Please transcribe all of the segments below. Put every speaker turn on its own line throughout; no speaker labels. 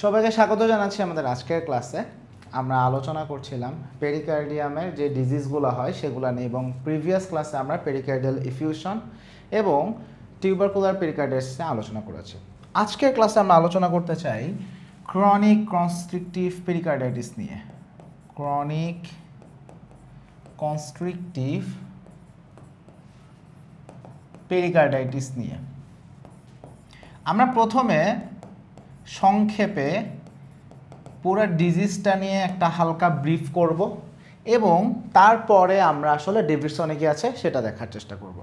সবাইকে স্বাগত জানাচ্ছি আমাদের আজকের ক্লাসে। আমরা আলোচনা করছিলাম পেরিকার্ডিয়ামের যে ডিজিজগুলো হয় সেগুলো নিয়ে, এবং প্রিভিয়াস ক্লাসে আমরা পেরিকার্ডিয়াল ইফিউশন এবং টিউবারকুলার পেরিকার্ডিটিস নিয়ে আলোচনা করেছি। আজকের ক্লাসে আমরা আলোচনা করতে চাই ক্রনিক কনস্ট্রিকটিভ পেরিকার্ডিটিস নিয়ে। ক্রনিক কনস্ট্রিকটিভ পেরিকার্ডিটিস নিয়ে আমরা প্রথমে সংক্ষেপে পুরো ডিজিজটা নিয়ে একটা হালকা ব্রিফ করব এবং তারপরে আমরা আসলে ডিভিশনে কি আছে সেটা দেখার চেষ্টা করব।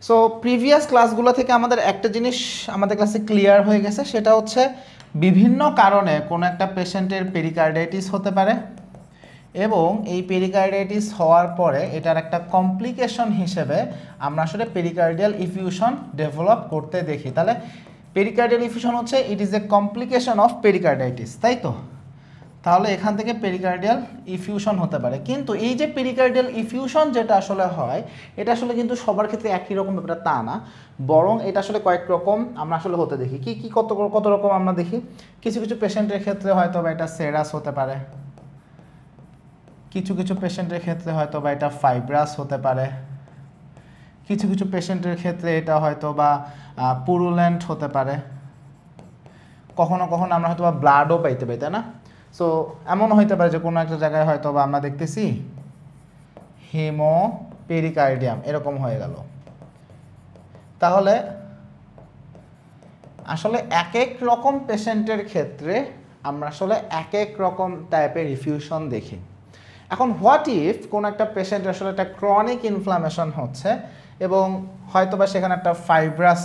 সো প্রিভিয়াস ক্লাসগুলো থেকে আমাদের একটা জিনিস আমাদের ক্লাসে ক্লিয়ার হয়ে গেছে, সেটা হচ্ছে বিভিন্ন কারণে কোনো একটা পেশেন্টের পেরিকার্ডিটিস হতে পারে এবং এই পেরিকার্ডিটিস হওয়ার পরে এটার একটা কমপ্লিকেশন হিসেবে আমরা আসলে পেরিকার্ডিয়াল ইফিউশন ডেভেলপ করতে দেখি। তাহলে পেরিকার্ডিয়াল ইফিউশন হচ্ছে it is a complication of pericarditis, তাই তো? তাহলে এখান থেকে পেরিকার্ডিয়াল ইফিউশন হতে পারে। কিন্তু এই যে পেরিকার্ডিয়াল ইফিউশন যেটা আসলে হয়, এটা আসলে কিন্তু সবার ক্ষেত্রে একই রকম ব্যাপারটা তা না, বরং এটা আসলে কয়েক রকম আমরা আসলে হতে দেখি। কি কত রকম আমরা দেখি। কিছু কিছু পেশেন্টের ক্ষেত্রে হয়তো বা এটা সেরাস হতে পারে, কিছু কিছু পেশেন্টের ক্ষেত্রে হয়তো বা এটা ফাইব্রাস হতে পারে, কিছু কিছু পেশেন্টের ক্ষেত্রে এটা হয়তো বা পুরুলেন্ট হতে পারে, কখনো কখনো আমরা হয়তো বা ব্লাডও পাইতে পাই, তাই না? সো এমন হইতে পারে যে কোনো একটা জায়গায় হয়তো বা আমরা দেখতেছি হিমোপেরিকার্ডিয়াম এরকম হয়ে গেল। তাহলে আসলে এক এক রকম পেশেন্টের ক্ষেত্রে আমরা আসলে এক এক রকম টাইপের ইফিউশন দেখি। এখন হোয়াট ইফ কোনো একটা পেশেন্টের আসলে একটা ক্রনিক ইনফ্লামেশন হচ্ছে এবং হয়তোবা সেখানে একটা ফাইব্রাস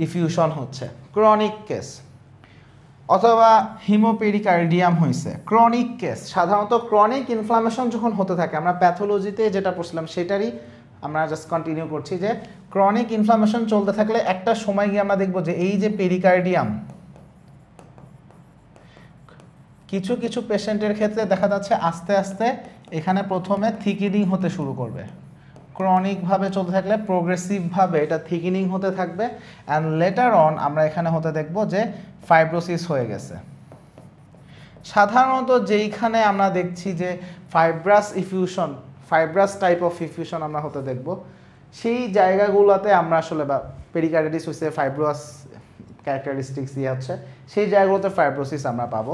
ইফিউশন হচ্ছে, ক্রনিক কেস, অথবা হিমোপেরিকার্ডিয়াম হয়েছে, ক্রনিক কেস। সাধারণত ক্রনিক ইনফ্লামেশন যখন হতে থাকে, আমরা প্যাথোলজিতে যেটা পড়ছিলাম সেটারই আমরা জাস্ট কন্টিনিউ করছি, যে ক্রনিক ইনফ্লামেশন চলতে থাকলে একটা সময় গিয়ে আমরা দেখব যে এই যে পেরিকার্ডিয়াম, কিছু কিছু পেশেন্টের ক্ষেত্রে দেখা যাচ্ছে আস্তে আস্তে এখানে প্রথমে থিকিনিং হতে শুরু করবে। ক্রনিকভাবে চলতে থাকলে প্রোগ্রেসিভভাবে এটা থিকিনিং হতে থাকবে, অ্যান্ড লেটার অন আমরা এখানে হতে দেখব যে ফাইব্রোসিস হয়ে গেছে। সাধারণত যেইখানে আমরা দেখছি যে fibrous effusion, fibrous type of effusion আমরা হতে দেখব, সেই জায়গাগুলোতে আমরা আসলে বা পেরিকার্ডিটিস হচ্ছে ফাইব্রাস ক্যারেক্টারিস্টিক্স দিয়ে হচ্ছে, সেই জায়গাগুলোতে ফাইব্রোসিস আমরা পাবো।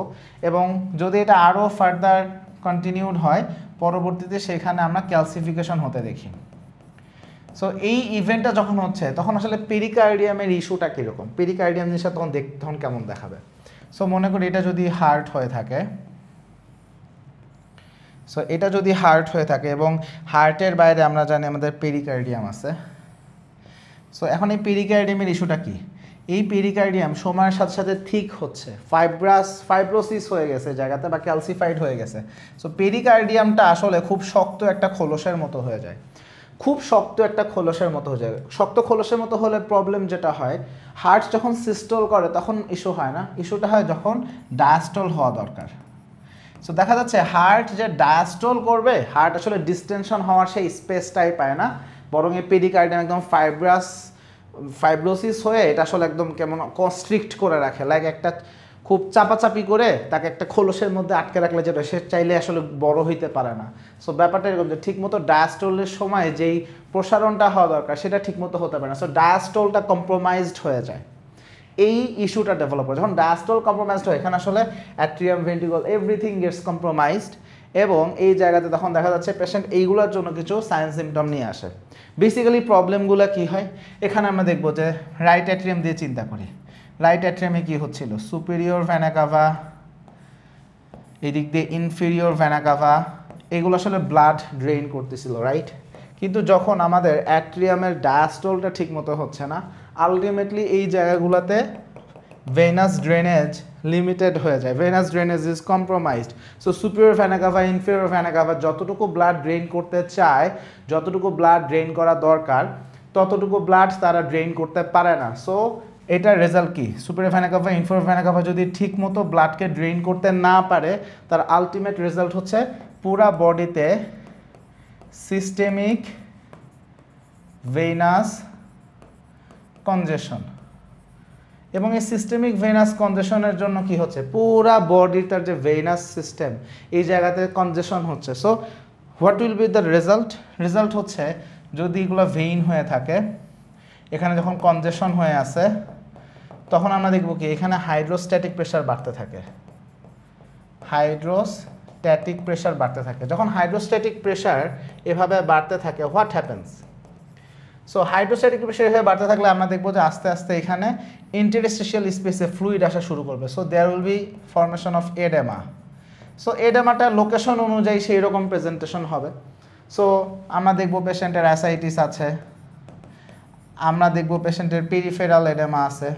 এবং যদি এটা আরও ফার্দার কন্টিনিউড হয়, পরবর্তীতে সেখানে আমরা ক্যালসিফিকেশন হতে দেখি। সো এই ইভেন্টটা যখন হচ্ছে তখন আসলে পেরিকার্ডিয়ামের ইস্যুটা কীরকম, পেরিকার্ডিয়াম জিনিসটা তখন কেমন দেখাবে। সো মনে করি এটা যদি হার্ট হয়ে থাকে, সো এটা যদি হার্ট হয়ে থাকে এবং হার্টের বাইরে আমরা জানি আমাদের পেরিকার্ডিয়াম আছে। সো এখন এই পেরিকার্ডিয়ামের ইস্যুটা কি? এই পেরিকার্ডিয়াম সময়ের সাথে সাথে থিক হচ্ছে, ফাইব্রোসিস হয়ে গেছে জায়গাতে, বা ক্যালসিফাইড হয়ে গেছে। সো পেরিকার্ডিয়ামটা আসলে খুব শক্ত একটা খোলসের মতো হয়ে যায়, খুব শক্ত একটা খোলসের মতো হয়ে যায়। শক্ত খোলসের মতো হলে প্রবলেম যেটা হয়, হার্ট যখন সিস্টল করে তখন ইস্যু হয় না, ইস্যুটা হয় যখন ডায়াস্টল হওয়া দরকার। সো দেখা যাচ্ছে হার্ট যে ডায়াস্টল করবে, হার্ট আসলে ডিস্টেনশন হওয়ার সেই স্পেসটাই পায় না, বরং এই পেরিকার্ডিয়াম একদম ফাইব্রোসিস হয়ে এটা আসলে একদম কেমন কনস্ট্রিক্ট করে রাখে, লাইক একটা খুব চাপাচাপি করে তাকে একটা খোলসের মধ্যে আটকে রাখলে যেটা সে চাইলে আসলে বড় হইতে পারে না। সো ব্যাপারটা এরকম যে ঠিকমতো ডায়াস্টোলের সময় যেই প্রসারণটা হওয়া দরকার সেটা ঠিকমতো হতে পারে না। সো ডায়াস্টোলটা কম্প্রোমাইজড হয়ে যায়, এই ইস্যুটা ডেভেলপ হয়। যখন ডায়াস্টোল কম্প্রোমাইজড হয়, এখানে আসলে atrium, ventricle, everything gets compromised, এবং এই জায়গাতে তখন দেখা যাচ্ছে পেশেন্ট এইগুলোর জন্য কিছু সাইন সিমটম নিয়ে আসে। বেসিক্যালি প্রবলেমগুলো কি হয়, এখানে আমরা দেখবো যে রাইট অ্যাট্রিয়াম দিয়ে চিন্তা করি। রাইট অ্যাট্রিয়ামে কি হচ্ছিল? সুপিরিয়র ভেনা কাভা, এদিক দিয়ে ইনফেরিয়র ভেনা কাভা, এগুলো আসলে ব্লাড ড্রেইন করতেছিল, রাইট? কিন্তু যখন আমাদের অ্যাট্রিয়ামের ডায়াস্টোলটা ঠিকমতো হচ্ছে না, আলটিমেটলি এই জায়গাগুলোতে ভেনাস ড্রেনেজ লিমিটেড হয়ে যায়, venous drainage is compromised. So superior vena cava, inferior vena cava যতটুকু ব্লাড ড্রেইন করতে চায়, যতটুকু ব্লাড ড্রেইন করা দরকার, ততটুকু ব্লাড তারা ড্রেইন করতে পারে না। সো এটার রেজাল্ট কি? Superior vena cava, inferior vena CAVA যদি ঠিকমতো ব্লাডকে ড্রেইন করতে না পারে, তার আলটিমেট রেজাল্ট হচ্ছে পুরা বডিতে সিস্টেমিক ভেনাস কনজেশন। এবং এই সিস্টেমিক ভেনাস কনজেশনের জন্য কি হচ্ছে, পুরা বডির তার যে ভেনাস সিস্টেম এই জায়গাতে কনজেশন হচ্ছে। So what will be the result? Result হচ্ছে যদি এগুলো ভেইন হয়ে থাকে, এখানে যখন কনজেশন হয়ে আছে তখন আমরা দেখব কি এখানে হাইড্রোস্ট্যাটিক প্রেশার বাড়তে থাকে, হাইড্রোস্ট্যাটিক প্রেশার বাড়তে থাকে। যখন হাইড্রোস্ট্যাটিক প্রেশার এভাবে বাড়তে থাকে, what happens? So hydrostatic pressure এভাবে বাড়তে থাকলে আমরা দেখবো যে আস্তে আস্তে এখানে ইন্টারস্টিশিয়াল স্পেসে ফ্লুইড আসা শুরু করবে। So there will be formation of oedema. So এডেমাটা লোকেশন অনুযায়ী সেই রকম প্রেজেন্টেশন হবে। সো আমরা দেখবো পেশেন্টের অ্যাসাইটিস আছে, আমরা দেখবো পেশেন্টের পেরিফেরাল এডেমা আছে,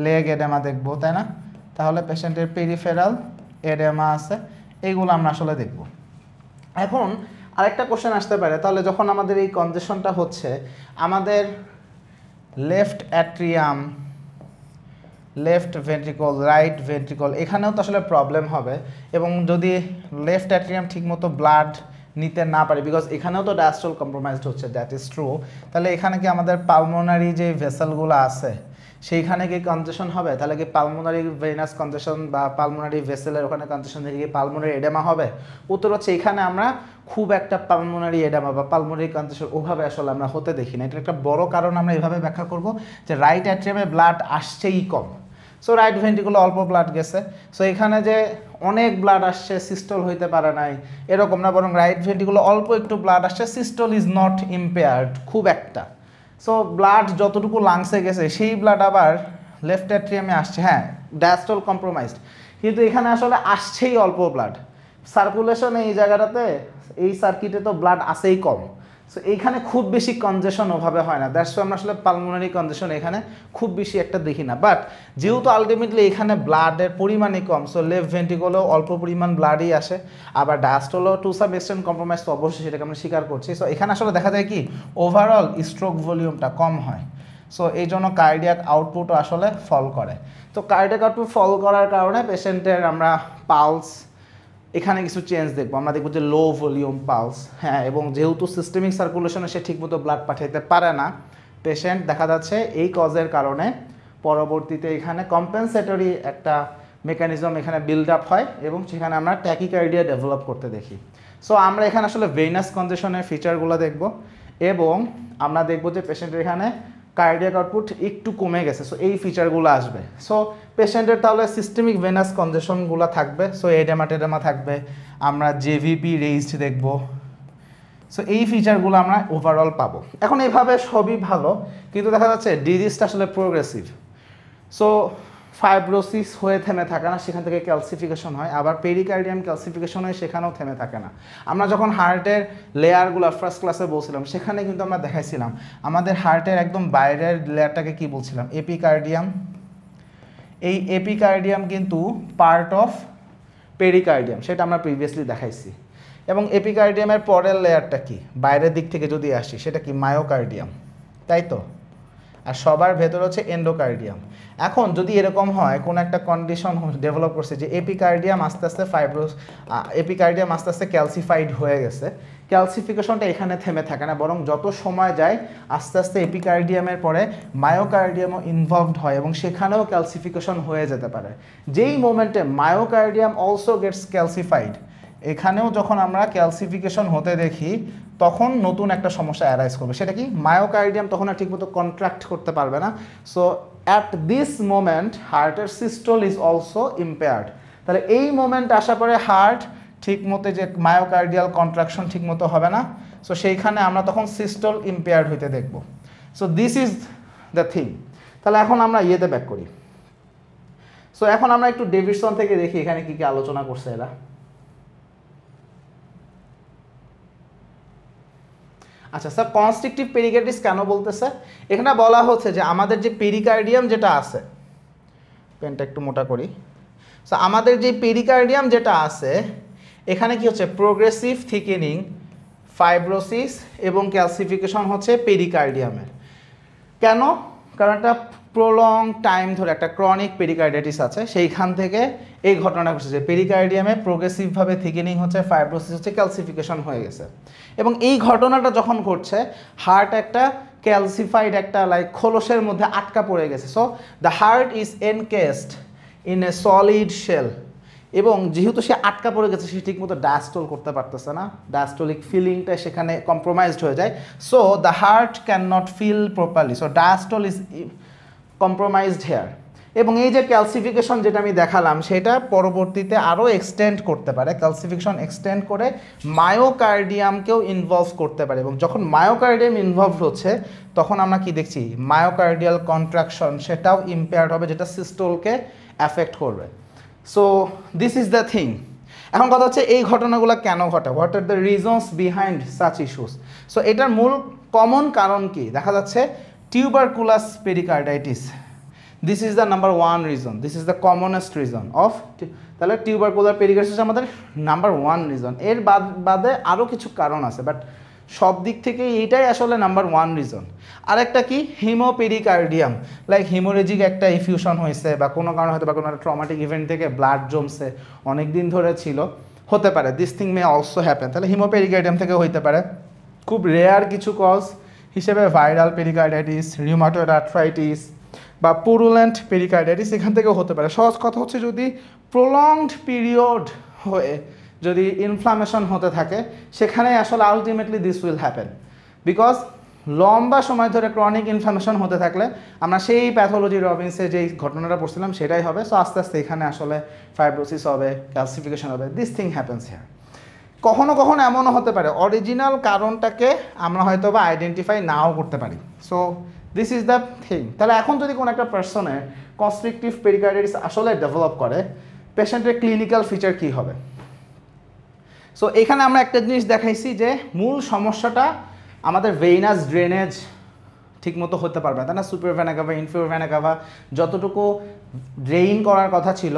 লেগ এডেমা দেখবো, তাই না? তাহলে পেশেন্টের পেরিফেরাল এডেমা আছে, এইগুলো আমরা আসলে দেখব। এখন আরেকটা কোশ্চেন আসতে পারে, তাহলে যখন আমাদের এই কনজেশনটা হচ্ছে, আমাদের left atrium, left ventricle, right ventricle, এখানেও তো আসলে প্রবলেম হবে। এবং যদি লেফট অ্যাট্রিয়াম ঠিকমতো ব্লাড নিতে না পারে, বিকজ এখানেও তো ডায়াস্টল কম্প্রোমাইজড হচ্ছে, দ্যাট ইজ ট্রু, তাহলে এখানে কি আমাদের পালমোনারি যে ভেসেলগুলো আছে সেইখানে কি কনজেশন হবে? তাহলে কি পালমোনারি ভেনাস কনজেশন বা পালমোনারি ভেসেলের ওখানে কনজেশন থেকে কি পালমোনারি এডেমা হবে? উত্তর হচ্ছে এখানে আমরা খুব একটা পালমোনারি এডেমা বা পালমোনারি কনজেশন ওভাবে আসলে আমরা হতে দেখি না। এটা একটা বড় কারণ আমরা এভাবে ব্যাখ্যা করব যে রাইট অ্যাট্রিয়ামে ব্লাড আসছেই কম। সো রাইট ভেন্ট্রিকুলে অল্প ব্লাড গেছে, সো এখানে যে অনেক ব্লাড আসছে সিস্টল হইতে পারে নাই এরকম না, বরং রাইট ভেন্ট্রিকুলে অল্প একটু ব্লাড আসছে, সিস্টল ইজ নট ইম্পেয়ার্ড খুব একটা। সো ব্লাড যতটুকু লাংসে গেছে সেই ব্লাড আবার লেফট অ্যাট্রিয়ামে আসছে, হ্যাঁ ডায়াস্টল কম্প্রোমাইজড, কিন্তু এখানে আসলে আসছেই অল্প ব্লাড। সার্কুলেশনে এই জায়গাটাতে এই সার্কিটে তো ব্লাড আসেই কম, সো এইখানে খুব বেশি কনজেশন ওভাবে হয় না। দ্যাটস আমরা আসলে পালমোনারি কনজেশন এখানে খুব বেশি একটা দেখি না। বাট যেহেতু আলটিমেটলি এখানে ব্লাডের পরিমাণই কম, সো লেফট ভেন্ট্রিকলেও অল্প পরিমাণ ব্লাডই আসে, আবার ডায়াস্টলও টু সাম এক্সটেন্ট কম্প্রোমাইজ তো অবশ্যই, সেটাকে আমরা স্বীকার করছি। সো এখানে আসলে দেখা যায় কি ওভারঅল স্ট্রোক ভলিউমটা কম হয়, সো এই জন্য কার্ডিয়াক আউটপুটও আসলে ফল করে। তো কার্ডিয়াক আউটপুট ফল করার কারণে পেশেন্টের আমরা পালস এখানে কিছু চেঞ্জ দেখবো, আমরা দেখবো যে লো ভলিউম পালস, হ্যাঁ, এবং যেহেতু সিস্টেমিক সার্কুলেশনে সে ঠিকমতো ব্লাড পাঠাইতে পারে না, পেশেন্ট দেখা যাচ্ছে এই কজের কারণে পরবর্তীতে এখানে কম্পেনসেটরি একটা মেকানিজম এখানে বিল্ড আপ হয় এবং সেখানে আমরা ট্যাকিকার্ডিয়া ডেভেলপ করতে দেখি। সো আমরা এখানে আসলে ভেনাস কনজেশনের ফিচারগুলো দেখব এবং আমরা দেখব যে পেশেন্টের এখানে কার্ডিয়াক আউটপুট একটু কমে গেছে, সো এই ফিচারগুলো আসবে। সো পেশেন্টের তাহলে সিস্টেমিক ভেনাস কনজেশনগুলো থাকবে, সো এডেমা টেডেমা থাকবে, আমরা জেভিপি রেইজড দেখব, সো এই ফিচারগুলো আমরা ওভারঅল পাবো। এখন এইভাবে সবই ভালো, কিন্তু দেখা যাচ্ছে ডিজিজটা আসলে প্রোগ্রেসিভ। সো ফাইব্রোসিস হয়ে থেমে থাকে না, সেখান থেকে ক্যালসিফিকেশন হয়, আবার পেরিকার্ডিয়াম ক্যালসিফিকেশন হয়, সেখানেও থেমে থাকে না। আমরা যখন হার্টের লেয়ারগুলো ফার্স্ট ক্লাসে বলছিলাম সেখানে কিন্তু আমরা দেখাইছিলাম আমাদের হার্টের একদম বাইরের লেয়ারটাকে কি বলছিলাম, এপিকার্ডিয়াম। এই এপিকার্ডিয়াম কিন্তু পার্ট অফ পেরিকার্ডিয়াম, সেটা আমরা প্রিভিয়াসলি দেখাইছি। এবং এপিকার্ডিয়ামের পরের লেয়ারটা কি, বাইরের দিক থেকে যদি আসি সেটা কি, মায়োকার্ডিয়াম, তাই তো? আর সবার ভেতর হচ্ছে এন্ডোকার্ডিয়াম। এখন যদি এরকম হয় কোনো একটা কন্ডিশন ডেভেলপ করছে যে এপিকার্ডিয়াম আস্তে আস্তে এপিকার্ডিয়াম আস্তে আস্তে ক্যালসিফাইড হয়ে গেছে, ক্যালসিফিকেশনটা এখানে থেমে থাকে না, বরং যত সময় যায় আস্তে আস্তে এপিকার্ডিয়ামের পরে মায়োকার্ডিয়ামও ইনভলভড হয় এবং সেখানেও ক্যালসিফিকেশন হয়ে যেতে পারে। যেই মোমেন্টে মায়োকার্ডিয়াম অলসো গেটস ক্যালসিফাইড, এখানেও যখন আমরা ক্যালসিফিকেশন হতে দেখি তখন নতুন একটা সমস্যা অ্যারাইজ করবে, সেটা কি, মায়োকার্ডিয়াম তখন আর ঠিকমতো কন্ট্রাক্ট করতে পারবে না। সো অ্যাট দিস মোমেন্ট হার্টের সিস্টল ইজ অলসো ইম্পেয়ার্ড। তাহলে এই মোমেন্ট আসার পরে হার্ট ঠিকমতো যে মায়োকার্ডিয়াল কন্ট্রাকশন ঠিকমতো হবে না, সো সেইখানে আমরা তখন সিস্টল ইম্পেয়ার্ড হইতে দেখব। So this is the thing. তাহলে এখন আমরা ইয়েতে ব্যাক করি। সো এখন আমরা একটু ডেভিডসন থেকে দেখি এখানে কি কি আলোচনা করছে এরা। আচ্ছা স্যার, কনস্ট্রিকটিভ পেরিকার্ডিস কেন বলতেছে? এখানে বলা হচ্ছে যে আমাদের যে পেরিকার্ডিয়াম যেটা আছে, পেনটা একটু মোটা করি, সো আমাদের যে পেরিকার্ডিয়াম যেটা আছে এখানে কি হচ্ছে, প্রোগ্রেসিভ থিকেনিং, ফাইব্রোসিস এবং ক্যালসিফিকেশন হচ্ছে পেরিকার্ডিয়ামের। কেন? কারণ একটা প্রলং টাইম ধরে একটা ক্রনিক পেরিকার্ডাইটিস আছে, সেইখান থেকে এই ঘটনাটা ঘটছে যে পেরিকার্ডিয়ামে প্রোগ্রেসিভভাবে থিকেনিং হচ্ছে, ফাইব্রোসিস হচ্ছে, ক্যালসিফিকেশন হয়ে গেছে। এবং এই ঘটনাটা যখন ঘটছে হার্ট একটা ক্যালসিফাইড একটা লাইক খোলসের মধ্যে আটকা পড়ে গেছে। So the heart is encased in a solid shell, এবং যেহেতু সে আটকা পড়ে গেছে সে ঠিকমতো ডায়াস্টল করতে পারতেছে না, ডায়াস্টলিক ফিলিংটা সেখানে কম্প্রোমাইজড হয়ে যায়। So the heart can not fill properly, so diastole is compromised here. এবং এই যে ক্যালসিফিকেশন যেটা আমি দেখালাম সেটা পরবর্তীতে আরও এক্সটেন্ড করতে পারে, ক্যালসিফিকেশন এক্সটেন্ড করে মায়োকার্ডিয়ামকেও ইনভলভ করতে পারে, এবং যখন মায়োকার্ডিয়াম ইনভলভ হচ্ছে তখন আমরা কি দেখছি, মায়োকার্ডিয়াল কন্ট্রাকশন সেটাও ইম্পেয়ার্ড হবে, যেটা সিস্টোলকে অ্যাফেক্ট করবে। So this is the thing. এখন কথা হচ্ছে এই ঘটনাগুলো কেন ঘটে, what are the reasons behind such issues. So এটার মূল কমন কারণ কি, দেখা যাচ্ছে tuberculous pericarditis, this is the number one reason, this is the commonest reason of, তাহলে টিউবারকুলার পেরিকার্ডাইটিস আমাদের নাম্বার ওয়ান রিজন। এর বাদে আরও কিছু কারণ আছে, বাট সব দিক থেকে এইটাই আসলে নাম্বার ওয়ান রিজন। আরেকটা কি, হিমোপেরিকার্ডিয়াম, লাইক হিমোরেজিক একটা ইফিউশন হয়েছে বা কোনো কারণে হয়তো বা কোনো একটা ট্রমাটিক ইভেন্ট থেকে ব্লাড জমছে অনেক দিন ধরে ছিল, হতে পারে, this thing may also happen, তাহলে হিমোপেরিকার্ডিয়াম থেকে হইতে পারে। খুব রেয়ার কিছু কজ হিসেবে ভাইরাল পেরিকার্ডাইটিস, রিউমাটয়েড আর্থ্রাইটিস বা পুরুলেন্ট পেরিকার্ডাইটিস এখান থেকেও হতে পারে। সহজ কথা হচ্ছে যদি প্রলংড পিরিয়ড হয়ে যদি ইনফ্লামেশন হতে থাকে সেখানে আসলে ultimately this will happen, because লম্বা সময় ধরে ক্রনিক ইনফ্লামেশন হতে থাকলে আমরা সেই প্যাথোলজি রবিন্সে যেই ঘটনাটা পড়ছিলাম সেটাই হবে। সো আস্তে আস্তে এখানে আসলে ফাইব্রোসিস হবে, ক্যালসিফিকেশন হবে, দিস থিং হ্যাপেন্স হিয়ার। কখনো কখনো এমনও হতে পারে অরিজিনাল কারণটাকে আমরা হয়তো বা আইডেন্টিফাই নাও করতে পারি। So this is the thing. তাহলে এখন যদি কোনো একটা পার্সনের কনস্ট্রিকটিভ পেরিকার্ডাইটিস আসলে ডেভেলপ করে, পেশেন্টের ক্লিনিক্যাল ফিচার কী হবে। সো এখানে আমরা একটা জিনিস দেখাইছি যে মূল সমস্যাটা আমাদের ভেইনাস ড্রেনেজ ঠিকমতো হতে পারবে না, তাই না, super vena CAVA, inferior vena cava যতটুকু ড্রেইন করার কথা ছিল,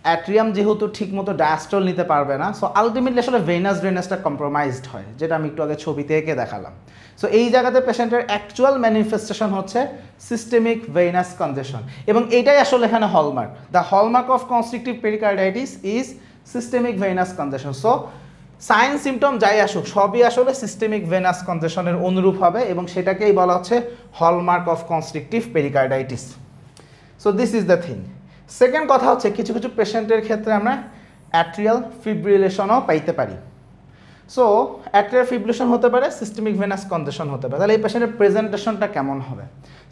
অ্যাট্রিয়াম যেহেতু ঠিকমতো ডায়াস্টল নিতে পারবে না, সো আলটিমেটলি আসলে ভেইনাস ড্রেনেজটা কম্প্রোমাইজড হয়, যেটা আমি একটু আগে ছবিতে এঁকে দেখালাম। সো এই জায়গাতে পেশেন্টের অ্যাকচুয়াল ম্যানিফেস্টেশন হচ্ছে সিস্টেমিক ভেইনাস কনজেশন, এবং এইটাই আসলে এখানে hallmark. The hallmark of constrictive pericarditis is systemic venous congestion. So sign symptom যাই আসুক সবই আসলে সিস্টেমিক ভেনাস কনজেশনের অনুরূপ হবে, এবং সেটাকেই বলা হচ্ছে hallmark of constrictive pericarditis. So this is the thing. Second কথা হচ্ছে কিছু কিছু পেশেন্টের ক্ষেত্রে আমরা অ্যাট্রিয়াল ফিব্রিলেশনও পাইতে পারি। সো অ্যাট্রিয়াল ফিব্রিলেশন হতে পারে, সিস্টেমিক ভেনাস কনজেশন হতে পারে। তাহলে এই পেশেন্টের প্রেজেন্টেশনটা কেমন হবে।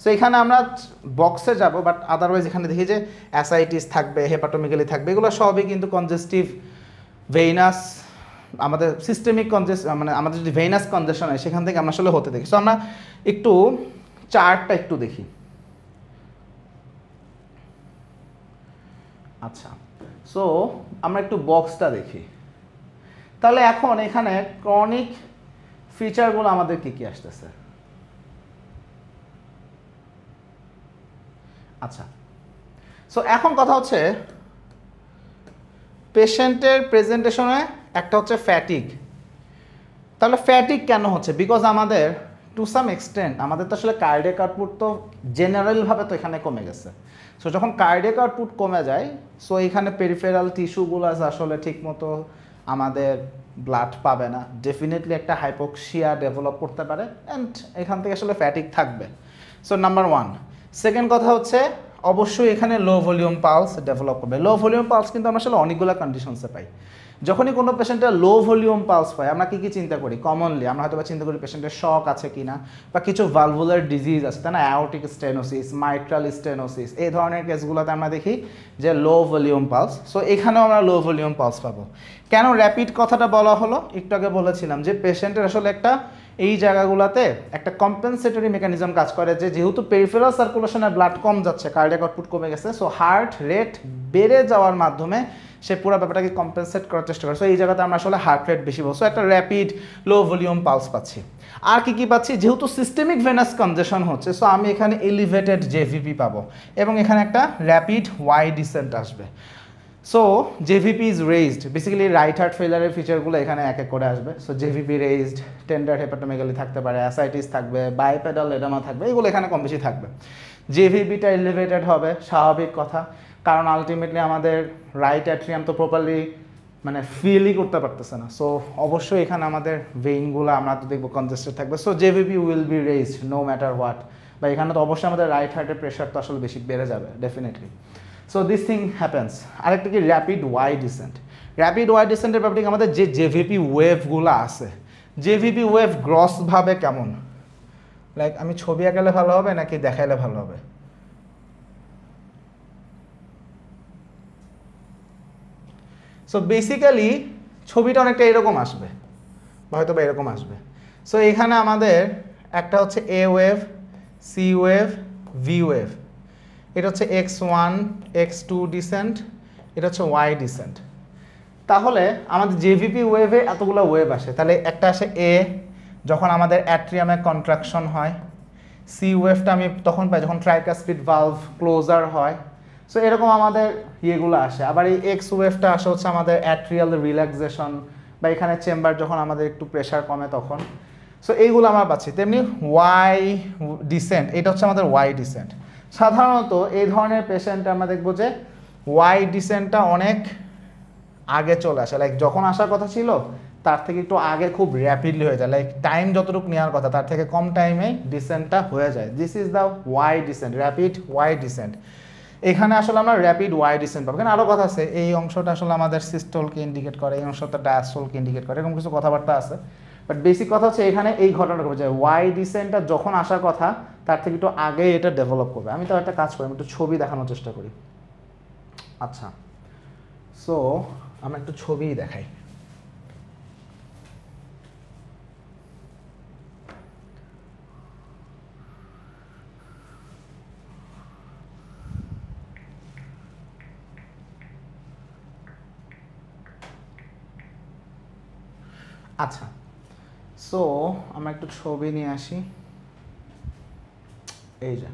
সো এখানে আমরা বক্সে যাব, বাট আদারওয়াইজ এখানে দেখি যে অ্যাসাইটিস থাকবে, হেপাটোমেগালি থাকবে, এগুলো সবই কিন্তু কনজেস্টিভ ভেইনাস, আমাদের সিস্টেমিক মানে আমাদের যদি ভেইনাস কনজেশন হয় সেখান থেকে আমরা আসলে হতে দেখি। সো আমরা একটু চার্টটা একটু দেখি। আচ্ছা, সো আমরা একটু বক্সটা দেখি। তাহলে এখন এখানে ক্রনিক ফিচারগুলো আমাদের কি কি আসতেছে। আচ্ছা, সো এখন কথা হচ্ছে পেশেন্টের প্রেজেন্টেশনে একটা হচ্ছে ফ্যাটিক। তাহলে ফ্যাটিক কেন হচ্ছে, বিকজ আমাদের টু সাম এক্সটেন্ট আমাদের তো আসলে কার্ডিয়াক আউটপুট তো জেনারেলভাবে তো এখানে কমে গেছে। সো যখন কার্ডিয়াক আউটপুট কমে যায়, সো এখানে পেরিফেরাল টিস্যুগুলো আসলে ঠিকমতো আমাদের ব্লাড পাবে না, ডেফিনেটলি একটা হাইপোক্সিয়া ডেভেলপ করতে পারে, অ্যান্ড এখান থেকে আসলে ফ্যাটিক থাকবে। So number one. সেকেন্ড কথা হচ্ছে অবশ্যই এখানে লো ভলিউম পালস ডেভেলপ করবে। লো ভলিউম পালস কিন্তু আমরা আসলে অনেকগুলো কন্ডিশনসে পাই। যখনই কোনো পেশেন্টের লো ভলিউম পালস পায় আমরা কী কী চিন্তা করি, কমনলি আমরা হয়তো চিন্তা করি পেশেন্টের শক আছে কিনা, বা কিছু ভালভুলার ডিজিজ আছে, তাই না, অ্যাওর্টিক স্টেনোসিস, মাইট্রাল স্টেনোসিস, এই ধরনের কেসগুলোতে আমরা দেখি যে লো ভলিউম পালস। সো এখানেও আমরা লো ভলিউম পালস পাবো। কেন র্যাপিড কথাটা বলা হলো, একটু আগে বলেছিলাম যে পেশেন্টের আসলে একটা এই জায়গাগুলোতে একটা কম্পেনসেটরি মেকানিজম কাজ করে, যে যেহেতু পেরিফেরাল সার্কুলেশনে ব্লাড কম যাচ্ছে, কার্ডিয়াক আউটপুট কমে গেছে, সো হার্ট রেট বেড়ে যাওয়ার মাধ্যমে সে পুরো ব্যাপারটাকে কম্পেনসেট করার চেষ্টা করে। সো এই জায়গাতে আমরা আসলে হার্ট রেট বেশি বলছি, একটা র্যাপিড লো ভলিউম পালস পাচ্ছি। আর কি কি পাচ্ছি, যেহেতু সিস্টেমিক ভেনাস কনজেশন হচ্ছে, সো আমি এখানে এলিভেটেড জেভিপি পাবো, এবং এখানে একটা র্যাপিড ওয়াই ডিসেন্ট আসবে। So JVP is raised, basically right heart ফেলারের ফিচারগুলো এখানে এক এক করে আসবে। So JVP raised, tender hepatomegaly থাকতে পারে, অ্যাসাইটিস থাকবে, বাইপেডাল এডামা থাকবে, এগুলো এখানে কম বেশি থাকবে। জেভিপিটা এলিভেটেড হবে, স্বাভাবিক কথা, কারণ আলটিমেটলি আমাদের রাইট অ্যাট্রিয়াম তো প্রপারলি মানে ফিলই করতে পারতেছে না। সো অবশ্যই এখানে আমাদের ভেইনগুলো আমরা তো দেখবো কনজেস্টেড থাকবে। So JVP will be raised no matter what, বা এখানে তো অবশ্যই আমাদের রাইট হার্টের প্রেশার তো আসলে বেশি বেড়ে যাবে definitely. So this thing happens. আরেকটা কি rapid Y descent. Rapid y ডিসেন্টের ব্যাপারে আমাদের যে জেভিপি ওয়েভগুলো আছে, জেভিপি ওয়েভ গ্রসভাবে কেমন, লাইক আমি ছবি আঁকালে ভালো হবে নাকি দেখাইলে ভালো হবে? সো বেসিক্যালি ছবিটা অনেকটা এরকম আসবে, বা হয়তো বা এরকম আসবে। সো এখানে আমাদের একটা হচ্ছে A wave, C wave, V wave. এটা হচ্ছে x1 x2 ডিসেন্ট, এটা হচ্ছে y ডিসেন্ট। তাহলে আমাদের জেভিপি ওয়েভে এতগুলো ওয়েভ আসে, তাহলে একটা আসে এ যখন আমাদের অ্যাট্রিয়ামে কন্ট্রাকশন হয়, সি ওয়েভটা আমি তখন পাই যখন ট্রাইকাসপিড ভালভ ক্লোজার হয়। সো এরকম আমাদের ইয়েগুলো আসে। আবার এই এক্স ওয়েভটা আসে হচ্ছে আমাদের অ্যাট্রিয়াল রিল্যাক্সেশন, বা এখানে চেম্বার যখন আমাদের একটু প্রেশার কমে তখন। সো এইগুলো আমরা পাচ্ছি। তেমনি ওয়াই ডিসেন্ট, এটা হচ্ছে আমাদের ওয়াই ডিসেন্ট। সাধারণত এই ধরনের পেশেন্টে আমরা দেখবো যে ওয়াই ডিসেন্টটা অনেক আগে চলে আসে, লাইক যখন আসার কথা ছিল তার থেকে একটু আগে খুব র্যাপিডলি হয়ে যায়, লাইক টাইম যতটুকু নেওয়ার কথা তার থেকে কম টাইমে ডিসেন্টটা হয়ে যায়। This is the Y descent, rapid Y descent. এখানে আসলে আমরা র্যাপিড ওয়াই ডিসেন্ট পাবো। এখানে আরও কথা আছে, এই অংশটা আসলে আমাদের সিস্টোলকে ইন্ডিকেট করে, এই অংশটা ডায়াস্টোলকে ইন্ডিকেট করে, এরকম কিছু কথাবার্তা আছে। বাট বেসিক কথা হচ্ছে এখানে এই ঘটনাটা করবে যে ওয়াই ডিসেন্টটা যখন আসার কথা তার থেকে একটু আগে এটা ডেভেলপ করবে। আমি তো একটা কাজ করি, আমি একটু ছবি দেখানোর চেষ্টা করি। আচ্ছা, সো আমরা একটু ছবি দেখাই। আচ্ছা, সো আমরা একটু ছবি নিয়ে আসি। এই যে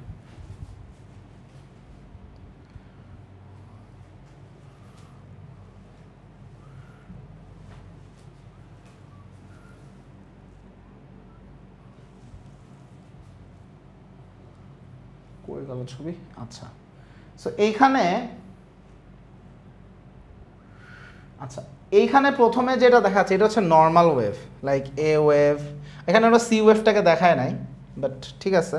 কই গেল ছবি? আচ্ছা, সো এইখানে, আচ্ছা এইখানে প্রথমে যেটা দেখাচ্ছে এটা হচ্ছে normal wave, like a wave. এখানে আমরা সি ওয়েভটাকে দেখায় নাই, বাট ঠিক আছে,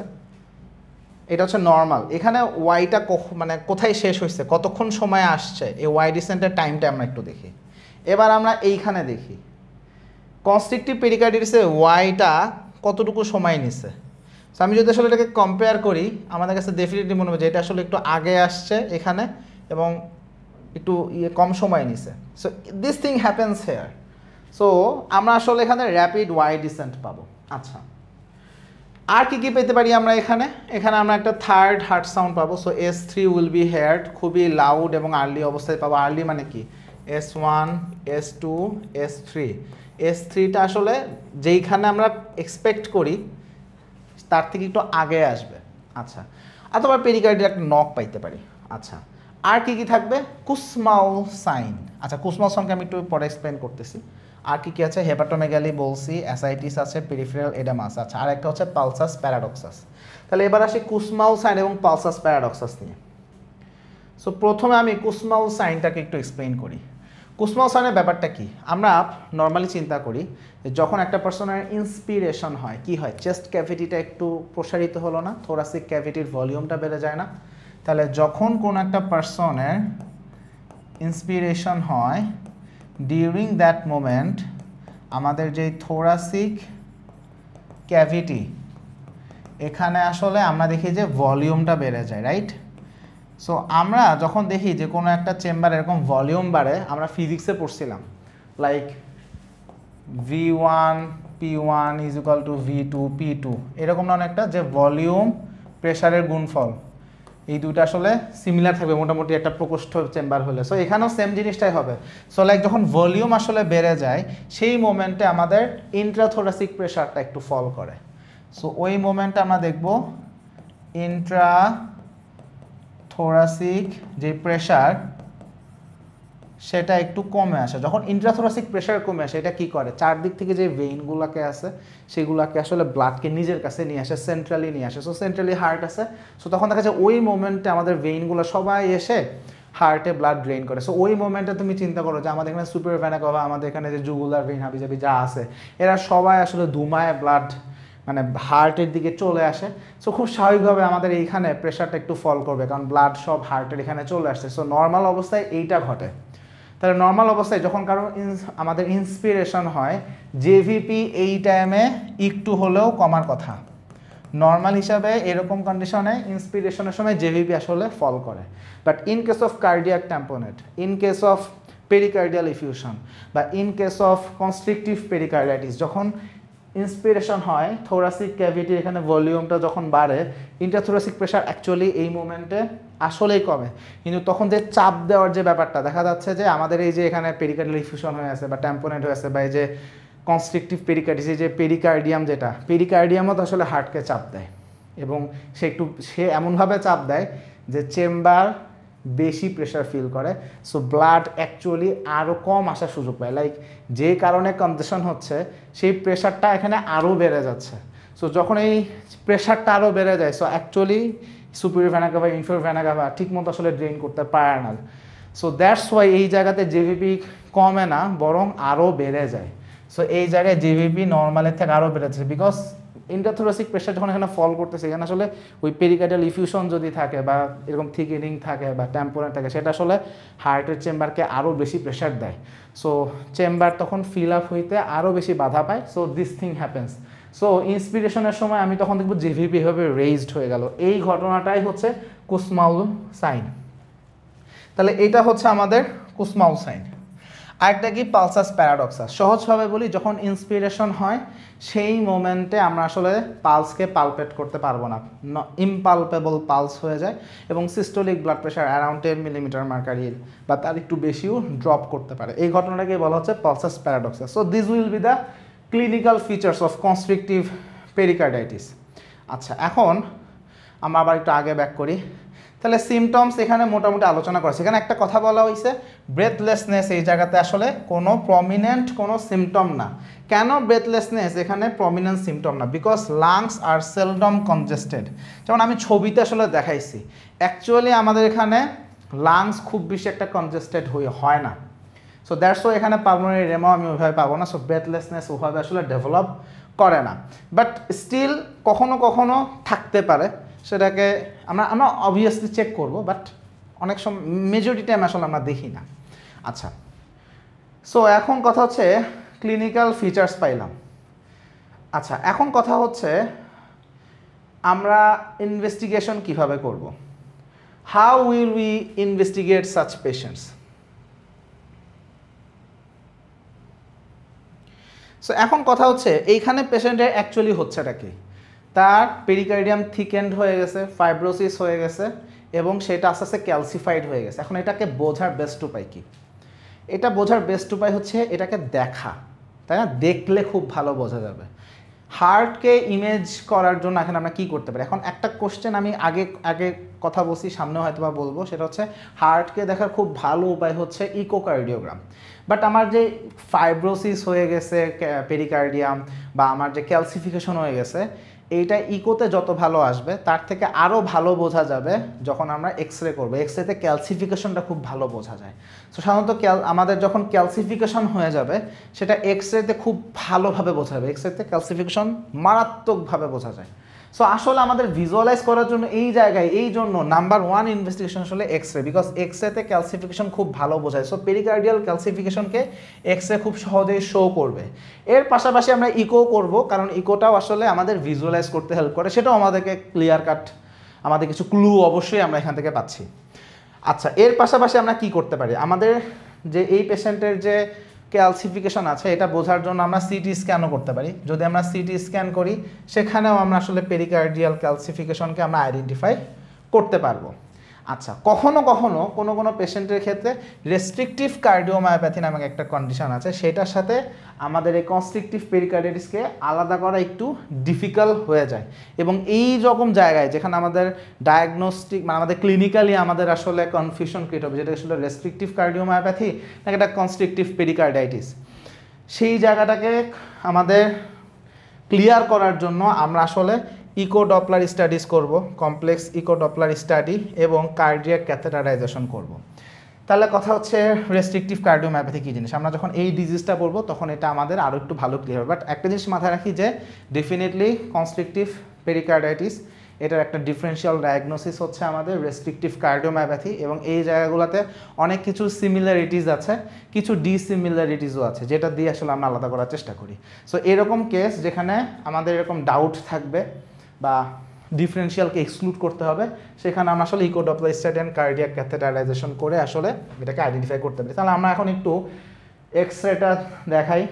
এটা হচ্ছে নর্মাল। এখানে ওয়াইটা মানে কোথায় শেষ হয়েছে, কতক্ষণ সময় আসছে, এই ওয়াই ডিসেন্টের টাইমটা আমরা একটু দেখি। এবার আমরা এইখানে দেখি কনস্ট্রিকটিভ পেরিকার্ডিটিসে ওয়াইটা কতটুকু সময় নিছে। সো আমি যদি আসলে এটাকে কম্পেয়ার করি, আমাদের কাছে ডেফিনেটলি মনে হবে যে এটা আসলে একটু আগে আসছে এখানে এবং একটু কম সময় নিছে। So this thing happens here. So আমরা আসলে এখানে র্যাপিড ওয়াই ডিসেন্ট পাবো। আচ্ছা, আর কি কি পেতে পারি আমরা এখানে? এখানে আমরা একটা থার্ড হার্ট সাউন্ড পাবো। So S3 will be heard, খুবই লাউড এবং আর্লি অবস্থায় পাবো। আর্লি মানে কি? S1, S2, S3। S3টা আসলে যেইখানে আমরা এক্সপেক্ট করি তার থেকে একটু আগে আসবে। আচ্ছা, অথবা পেরিকার্ডিয়াল একটা নক পাইতে পারি। আচ্ছা, আর কি কি থাকবে? কুসমাল সাইন। আচ্ছা, কুসমাল সাইনকে আমি একটু পরে এক্সপ্লেন করতেছি। আর কি কি আছে? হেপাটোমেগালি বলছি, অ্যাসাইটিস আছে, পেরিফেরাল এডেমাস। আচ্ছা, আর একটা হচ্ছে পালসাস প্যারাডক্সাস। তাহলে এবার আসি কুসমাল সাইন এবং পালসাস প্যারাডক্সাস নিয়ে। সো প্রথমে আমি কুসমাল সাইনটাকে একটু এক্সপ্লেন করি। কুসমাল সাইনের ব্যাপারটা কি? আমরা নর্মালি চিন্তা করি যে যখন একটা পার্সনের ইন্সপিরেশন হয়, কি হয়? চেস্ট ক্যাভিটিটা একটু প্রসারিত হলো না, থোরাসিক ক্যাভিটির ভলিউমটা বেড়ে যায় না? তাহলে যখন কোনো একটা পার্সনের ইন্সপিরেশন হয়, ডিউরিং দ্যাট মোমেন্ট আমাদের যে থোরাসিক ক্যাভিটি এখানে আসলে আমরা দেখি যে ভলিউমটা বেড়ে যায়, রাইট? সো আমরা যখন দেখি যে কোনো একটা চেম্বার এরকম ভলিউম বাড়ে, আমরা ফিজিক্সে পড়ছিলাম like V1 P1 is equal to V2 P2, এরকম না অনেকটা, যে ভলিউম প্রেশারের গুণফল এই দুইটা আসলে সিমিলার থাকবে মোটামুটি একটা প্রকোষ্ঠ চেম্বার হলে। সো এখানেও সেম জিনিসটাই হবে। সো লাইক যখন ভলিউম আসলে বেড়ে যায় সেই মোমেন্টে আমাদের ইন্ট্রাথোরাসিক প্রেশারটা একটু ফল করে। সো ওই মোমেন্টে আমরা দেখব ইন্ট্রাথোরাসিক যে প্রেশার সেটা একটু কমে আসে। যখন ইন্ট্রাথোরাসিক প্রেশার কমে আসে এটা কি করে? চারদিক থেকে যে ভেইনগুলোকে আছে সেগুলোকে আসলে ব্লাডকে নিজের কাছে নিয়ে আসে, সেন্ট্রালি নিয়ে আসে। সো সেন্ট্রালি হার্ট আছে, সো তখন দেখা যায় ওই মোমেন্টে আমাদের ভেইনগুলো সবাই এসে হার্টে ব্লাড ড্রেন করে। সো ওই মোমেন্টে তুমি চিন্তা করো যে আমাদের এখানে সুপার ভেনা কাভা, আমাদের এখানে যে জুগুলার ভেইন হাবিজাবি যা আছে, এরা সবাই আসলে ধুমায় ব্লাড মানে হার্টের দিকে চলে আসে। সো খুব স্বাভাবিকভাবে আমাদের এইখানে প্রেশারটা একটু ফল করবে, কারণ ব্লাড সব হার্টের এখানে চলে আসছে। সো নর্মাল অবস্থায় এইটা ঘটে। তাহলে নর্মাল অবস্থায় যখন কারো আমাদের ইন্সপিরেশন হয়, জেভিপি এই টাইমে একটু হলেও কমার কথা। নর্মাল হিসাবে এরকম কন্ডিশনে ইন্সপিরেশনের সময় জেভিপি আসলে ফল করে। But in case of cardiac tamponade, in case of pericardial effusion বা in case of constrictive pericarditis, যখন ইন্সপিরেশন হয় থোরাসিক ক্যাভিটির এখানে ভলিউমটা যখন বাড়ে, ইন্টারথোরাসিক প্রেশার অ্যাকচুয়ালি এই মোমেন্টে আসলেই কমে, কিন্তু তখন যে চাপ দেওয়ার যে ব্যাপারটা দেখা যাচ্ছে যে আমাদের এই যে এখানে পেরিকার্ডিয়াল ইফিউশন হয়ে আছে বা ট্যাম্পোনেট হয়ে আছে বা এই যে কনস্ট্রিকটিভ পেরিকার্ডিস, এই যে পেরিকার্ডিয়াম, যেটা পেরিকার্ডিয়ামও তো আসলে হার্টকে চাপ দেয়, এবং সে এমনভাবে চাপ দেয় যে চেম্বার বেশি প্রেশার ফিল করে। সো ব্লাড অ্যাকচুয়ালি আরও কম আসার সুযোগ পায়, লাইক যে কারণে কনজেশন হচ্ছে সেই প্রেশারটা এখানে আরও বেড়ে যাচ্ছে। সো যখন এই প্রেশারটা আরও বেড়ে যায়, so actually superior vena CAVA, inferior vena CAVA ঠিক মতো আসলে ড্রেন করতে পারে না। সো দ্যাটস ওয়াই এই জায়গাতে জেভিপি কমে না, বরং আরও বেড়ে যায়। সো এই জায়গায় জেভিপি নর্মালের থেকে আরও বেড়েছে, বিকজ ইন্টারথোরাসিক প্রেশার যখন এখানে ফল করতেছে, এখানে আসলে ওই পেরিকার্ডিয়াল ইফিউশন যদি থাকে বা এরকম থিকেনিং থাকে বা ট্যাম্পোনেট থাকে, সেটা আসলে হার্টের চেম্বারকে আরও বেশি প্রেশার দেয়। সো চেম্বার তখন ফিল আপ হইতে আরও বেশি বাধা পায়। So this thing happens. So ইন্সপিরেশনের সময় আমি তখন দেখব জেভিপি এভাবে রেইজড হয়ে গেল। এই ঘটনাটাই হচ্ছে কুসমাউল সাইন। তাহলে এটা হচ্ছে আমাদের কুসমাউল সাইন। আরেকটা কি পালসাস প্যারাডক্সাস। সহজভাবে বলি, যখন ইন্সপিরেশন হয় সেই মোমেন্টে আমরা আসলে পালসকে পালপেট করতে পারবো না, ইমপালপেবল পালস হয়ে যায় এবং systolic blood pressure around 10 millimetre মার্কারির বা তার একটু বেশিও ড্রপ করতে পারে। এই ঘটনাটাকে বলা হচ্ছে pulsus paradoxus. So this will be the clinical features of constrictive pericarditis. আচ্ছা, এখন আমরা আবার একটু আগে ব্যাক করি। তাহলে সিমটমস এখানে মোটামুটি আলোচনা করা, সেখানে একটা কথা বলা হয়েছে ব্রেথলেসনেস এই জায়গাতে আসলে কোনো প্রমিনেন্ট কোনো সিমটম না। কেন ব্রেথলেসনেস এখানে প্রমিনেন্ট সিমটম না? Because lungs are seldom congested. যেমন আমি ছবিতে আসলে দেখাইছি, অ্যাকচুয়ালি আমাদের এখানে লাংস খুব বেশি একটা কনজেস্টেড হয় না। সো দ্যাটস ওয়াই এখানে পালমোনারি রেমো আমি ওইভাবে পাবো না। সো ব্রেথলেসনেস ওইভাবে আসলে ডেভেলপ করে না, বাট স্টিল কখনো কখনো থাকতে পারে, সেটাকে আমরা অবভিয়াসলি চেক করব, বাট অনেক সময় মেজরিটি টাইম আসলে আমরা দেখি না। আচ্ছা, সো এখন কথা হচ্ছে ক্লিনিক্যাল ফিচার্স পাইলাম। আচ্ছা, এখন কথা হচ্ছে আমরা ইনভেস্টিগেশন কিভাবে করব, how will we investigate such patients. So এখন কথা হচ্ছে এইখানে পেশেন্টের অ্যাকচুয়ালি হচ্ছেটা কি, তার পেরিকার্ডিয়াম থিকেন্ড হয়ে গেছে, ফাইব্রোসিস হয়ে গেছে এবং সেটা আস্তে আস্তে ক্যালসিফাইড হয়ে গেছে। এখন এটাকে বোঝার বেস্ট উপায় কি? এটা বোঝার বেস্ট উপায় হচ্ছে এটাকে দেখা, তাই না? দেখলে খুব ভালো বোঝা যাবে। হার্টকে ইমেজ করার জন্য এখন আমরা কী করতে পারি? এখন একটা কোশ্চেন আমি আগে কথা বলছি, সামনেও হয়তো বা বলবো, সেটা হচ্ছে হার্টকে দেখার খুব ভালো উপায় হচ্ছে ইকোকার্ডিওগ্রাম। বাট আমার যে ফাইব্রোসিস হয়ে গেছে পেরিকার্ডিয়াম বা আমার যে ক্যালসিফিকেশন হয়ে গেছে, এইটা ইকোতে যত ভালো আসবে তার থেকে আরও ভালো বোঝা যাবে যখন আমরা এক্সরে করবো। এক্সরেতে ক্যালসিফিকেশনটা খুব ভালো বোঝা যায়। সো সাধারণত আমাদের যখন ক্যালসিফিকেশন হয়ে যাবে সেটা এক্সরেতে খুব ভালোভাবে বোঝা যাবে। এক্সরেতে ক্যালসিফিকেশন মারাত্মকভাবে বোঝা যায়। সো আসলে আমাদের ভিজুয়ালাইজ করার জন্য এই জন্য নাম্বার 1 ইনভেস্টিগেশন আসলে এক্সরে, বিকজ এক্সরেতে ক্যালসিফিকেশন খুব ভালো বোঝায়। সো পেরিকার্ডিয়াল ক্যালসিফিকেশনকে এক্সরে খুব সহজেই শো করবে। এর পাশাপাশি আমরা ইকো করব, কারণ ইকোটাও আসলে আমাদের ভিজুয়ালাইজ করতে হেল্প করে, সেটাও আমাদেরকে ক্লিয়ার কাট, আমাদের কিছু ক্লু অবশ্যই আমরা এখান থেকে পাচ্ছি। আচ্ছা, এর পাশাপাশি আমরা কি করতে পারি? আমাদের যে এই পেশেন্টের যে ক্যালসিফিকেশন আছে এটা বোঝার জন্য আমরা সিটি স্ক্যানও করতে পারি। যদি আমরা সিটি স্ক্যান করি সেখানেও আমরা আসলে পেরিকার্ডিয়াল ক্যালসিফিকেশনকে আমরা আইডেন্টিফাই করতে পারবো। আচ্ছা, কখনো কখনো কোনো পেশেন্টের ক্ষেত্রে রেস্ট্রিকটিভ কার্ডিওমায়োপ্যাথি নামক একটা কন্ডিশন আছে, সেটার সাথে আমাদের এই কনস্ট্রিকটিভ পেরিকার্ডাইটিসকে আলাদা করা একটু ডিফিকাল্ট হয়ে যায়। এবং এই রকম জায়গায় যেখানে আমাদের ডায়াগনস্টিক মানে আমাদের ক্লিনিক্যালি আমাদের আসলে কনফিউশন ক্রিয়েট হবে, যেটা আসলে রেস্ট্রিকটিভ কার্ডিওমায়োপ্যাথি নাকি এটা কনস্ট্রিকটিভ পেরিকার্ডাইটিস, সেই জায়গাটাকে আমাদের ক্লিয়ার করার জন্য আমরা আসলে ইকো ডপলার স্টাডিজ করব, কমপ্লেক্স ইকো ডপলার স্টাডি এবং কার্ডিয়াক ক্যাথেটারাইজেশন করব। তাহলে কথা হচ্ছে রেস্ট্রিকটিভ কার্ডিওমায়োপ্যাথি কী জিনিস, আমরা যখন এই ডিজিজটা বলবো তখন এটা আমাদের আরও একটু ভালো ক্লিয়ার হবে। বাট একটা জিনিস মাথায় রাখি যে ডেফিনেটলি কনস্ট্রিকটিভ পেরিকার্ডাইটিস এটার একটা ডিফারেন্সিয়াল ডায়াগনোসিস হচ্ছে আমাদের রেস্ট্রিকটিভ কার্ডিওমায়োপ্যাথি, এবং এই জায়গাগুলোতে অনেক কিছু সিমিলারিটিস আছে, কিছু ডিসিমিলারিটিসও আছে, যেটা দিয়ে আসলে আমরা আলাদা করার চেষ্টা করি। সো এরকম কেস যেখানে আমাদের এরকম ডাউট থাকবে বা ডিফারেন্সিয়ালকে এক্সক্লুড করতে হবে, সেখানে আমরা আসলে ইকোডপ্লার স্টাডি অ্যান্ড কার্ডিয়াক ক্যাথেটারাইজেশন করে আসলে এটাকে আইডেন্টিফাই করতে পারি। তাহলে আমরা এখন একটু এক্সরেটা দেখাই।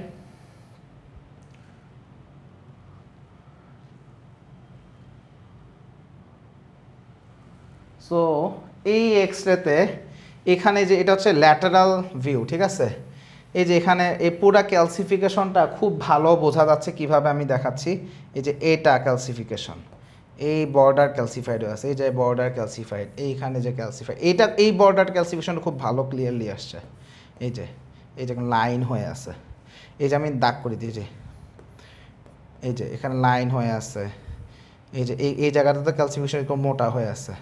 সো এই এক্সরেতে এখানে যে এটা হচ্ছে ল্যাটারাল ভিউ, ঠিক আছে, এই যে এখানে এই পুরা ক্যালসিফিকেশনটা খুব ভালো বোঝা যাচ্ছে, কিভাবে আমি দেখাচ্ছি। এই যে এটা ক্যালসিফিকেশন, এই বর্ডার ক্যালসিফাইড হয়ে আছে, এই যে বর্ডার ক্যালসিফাইড, এইখানে যে ক্যালসিফাইড, এইটা এই বর্ডার ক্যালসিফিকেশনটা খুব ভালো ক্লিয়ারলি আসছে। এই যে লাইন হয়ে আছে, এই যে আমি দাগ করে দিই, এই যে এখানে লাইন হয়ে আছে, এই যে এই জায়গাটাতে ক্যালসিফিকেশন এরকম মোটা হয়ে আছে,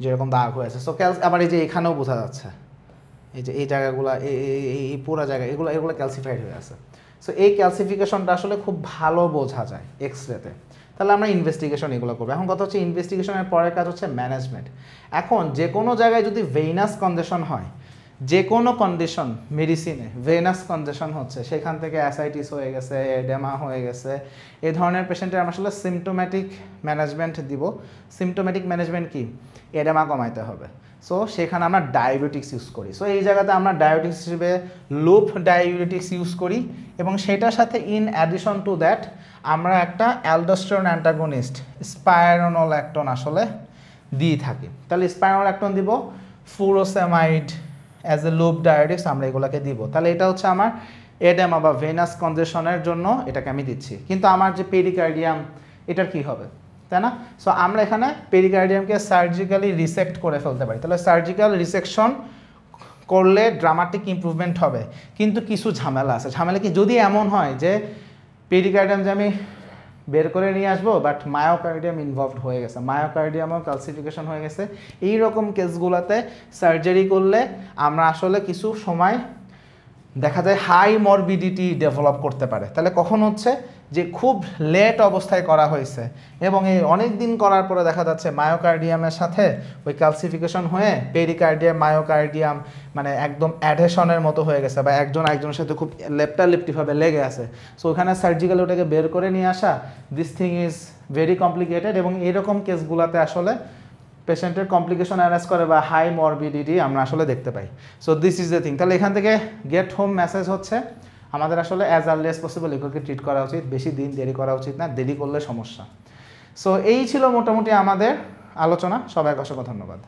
যেরকম দাগ হয়ে আছে। সো আবার এই যে এখানেও বোঝা যাচ্ছে, এই যে এই জায়গাগুলো, এই পুরো জায়গা এগুলো ক্যালসিফাইড হয়ে আছে। সো এই ক্যালসিফিকেশনটা আসলে খুব ভালো বোঝা যায় এক্সরেতে। তাহলে আমরা ইনভেস্টিগেশন এগুলো করবো। এখন কথা হচ্ছে ইনভেস্টিগেশনের পরের কাজ হচ্ছে ম্যানেজমেন্ট। এখন যে কোনো জায়গায় যদি ভেইনাস কনজেশন হয়, যে কোনো কন্ডিশন মেডিসিনে ভেনাস কনজেশন হচ্ছে, সেখান থেকে অ্যাসাইটিস হয়ে গেছে, এডেমা হয়ে গেছে, এই ধরনের পেশেন্টের আমরা আসলে সিমটোম্যাটিক ম্যানেজমেন্ট দিব। সিমটোম্যাটিক ম্যানেজমেন্ট কি? এডেমা কমাইতে হবে। সো সেখানে আমরা ডায়াবেটিক্স ইউজ করি। সো এই জায়গাতে আমরা ডায়াবেটিক্স হিসেবে লুপ ডায়াবেটিক্স ইউজ করি, এবং সেটার সাথে ইন অ্যাডিশন টু দ্যাট আমরা একটা অ্যালডোস্টেরন অ্যান্টাগনিস্ট স্পাইরোনোল্যাকটোন আসলে দিয়ে থাকি। তাহলে স্পাইরোনোল্যাকটোন দিব, furosemide as a loop diabetics আমরা এগুলোকে দিব। তাহলে এটা হচ্ছে আমার এডেমা বা ভেনাস কনজেশনের জন্য এটাকে আমি দিচ্ছি। কিন্তু আমার যে পেরিকার্ডিয়াম, এটার কি হবে, তাই না? সো আমরা এখানে পেরিকার্ডিয়ামকে সার্জিক্যালি রিসেক্ট করে ফেলতে পারি। তাহলে সার্জিক্যাল রিসেকশন করলে ড্রামাটিক ইমপ্রুভমেন্ট হবে, কিন্তু কিছু ঝামেলা আছে। ঝামেলা কি? যদি এমন হয় যে পেরিকার্ডিয়াম যে আমি বের করে নিয়ে আসবো, বাট মায়োকার্ডিয়াম ইনভলভড হয়ে গেছে, মায়োকার্ডিয়ামও ক্যালসিফিকেশন হয়ে গেছে, এই রকম কেসগুলোতে সার্জারি করলে আমরা আসলে কিছু সময় দেখা যায় হাই মরবিডিটি ডেভেলপ করতে পারে। তাহলে কখন হচ্ছে যে খুব লেট অবস্থায় করা হয়েছে এবং এই অনেক দিন করার পরে দেখা যাচ্ছে মায়োকার্ডিয়ামের সাথে ওই ক্যালসিফিকেশন হয়ে পেরিকার্ডিয়াম মায়োকার্ডিয়াম মানে একদম অ্যাডহেশনের মতো হয়ে গেছে, বা একজন আরেকজনের সাথে খুব লেপটালেপটিভাবে লেগে আছে। সো ওখানে সার্জিক্যালি ওটাকে বের করে নিয়ে আসা, this thing is very complicated, এবং এইরকম কেসগুলোতে আসলে পেশেন্টের কমপ্লিকেশন অ্যারেজ করে বা হাই মরবিডিটি আমরা আসলে দেখতে পাই। So this is the thing. তাহলে এখান থেকে গেট হোম মেসেজ হচ্ছে আমাদের আসলে অ্যাজ আর্লি অ্যাজ পসিবল এগুলোকে ট্রিট করা উচিত, বেশি দিন দেরি করা উচিত না, দেরি করলে সমস্যা। সো এই ছিল মোটামুটি আমাদের আলোচনা। সবাইকে অসংখ্য ধন্যবাদ।